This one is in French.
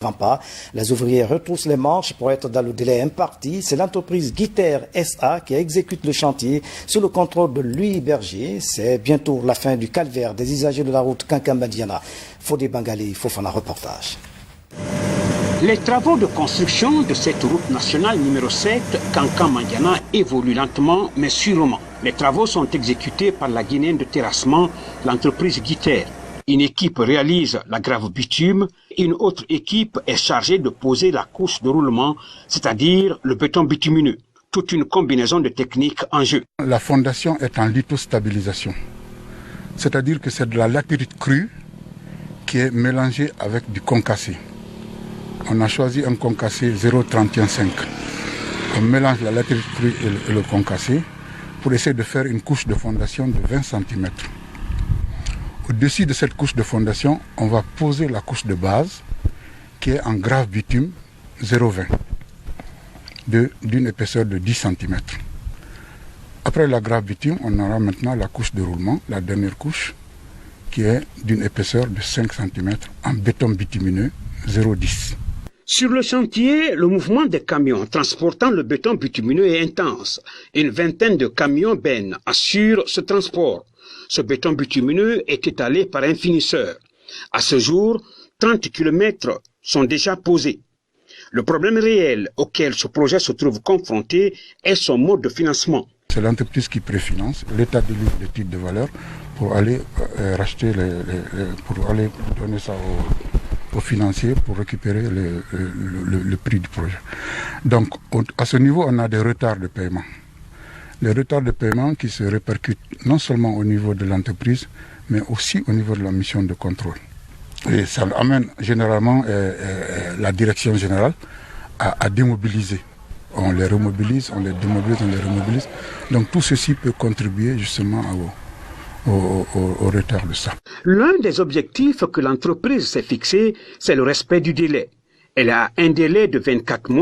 Pas. Les ouvriers retroussent les manches pour être dans le délai imparti. C'est l'entreprise Guiter SA qui exécute le chantier sous le contrôle de Louis Berger. C'est bientôt la fin du calvaire des usagers de la route Kankan-Madiana. Fodé Bangali, Fofana reportage. Les travaux de construction de cette route nationale numéro 7, Kankan-Madiana, évoluent lentement mais sûrement. Les travaux sont exécutés par la Guinéenne de terrassement, l'entreprise Guiter. Une équipe réalise la grave bitume, une autre équipe est chargée de poser la couche de roulement, c'est-à-dire le béton bitumineux. Toute une combinaison de techniques en jeu. La fondation est en lithostabilisation, c'est-à-dire que c'est de la latérite crue qui est mélangée avec du concassé. On a choisi un concassé 0,315. On mélange la latérite crue et le concassé pour essayer de faire une couche de fondation de 20 cm. Au-dessus de cette couche de fondation, on va poser la couche de base qui est en grave bitume 0,20 d'une épaisseur de 10 cm. Après la grave bitume, on aura maintenant la couche de roulement, la dernière couche, qui est d'une épaisseur de 5 cm en béton bitumineux 0,10. Sur le chantier, le mouvement des camions transportant le béton bitumineux est intense. Une vingtaine de camions bennes assurent ce transport. Ce béton bitumineux est étalé par un finisseur. À ce jour, 30 km sont déjà posés. Le problème réel auquel ce projet se trouve confronté est son mode de financement. C'est l'entreprise qui préfinance, l'État délivre des titres de valeur pour aller racheter, pour aller donner ça aux financiers pour récupérer le prix du projet. Donc à ce niveau, on a des retards de paiement. Les retards de paiement qui se répercutent non seulement au niveau de l'entreprise, mais aussi au niveau de la mission de contrôle. Et ça amène généralement la direction générale à démobiliser. On les remobilise, on les démobilise, on les remobilise. Donc tout ceci peut contribuer justement au retard de ça. L'un des objectifs que l'entreprise s'est fixé, c'est le respect du délai. Elle a un délai de 24 mois.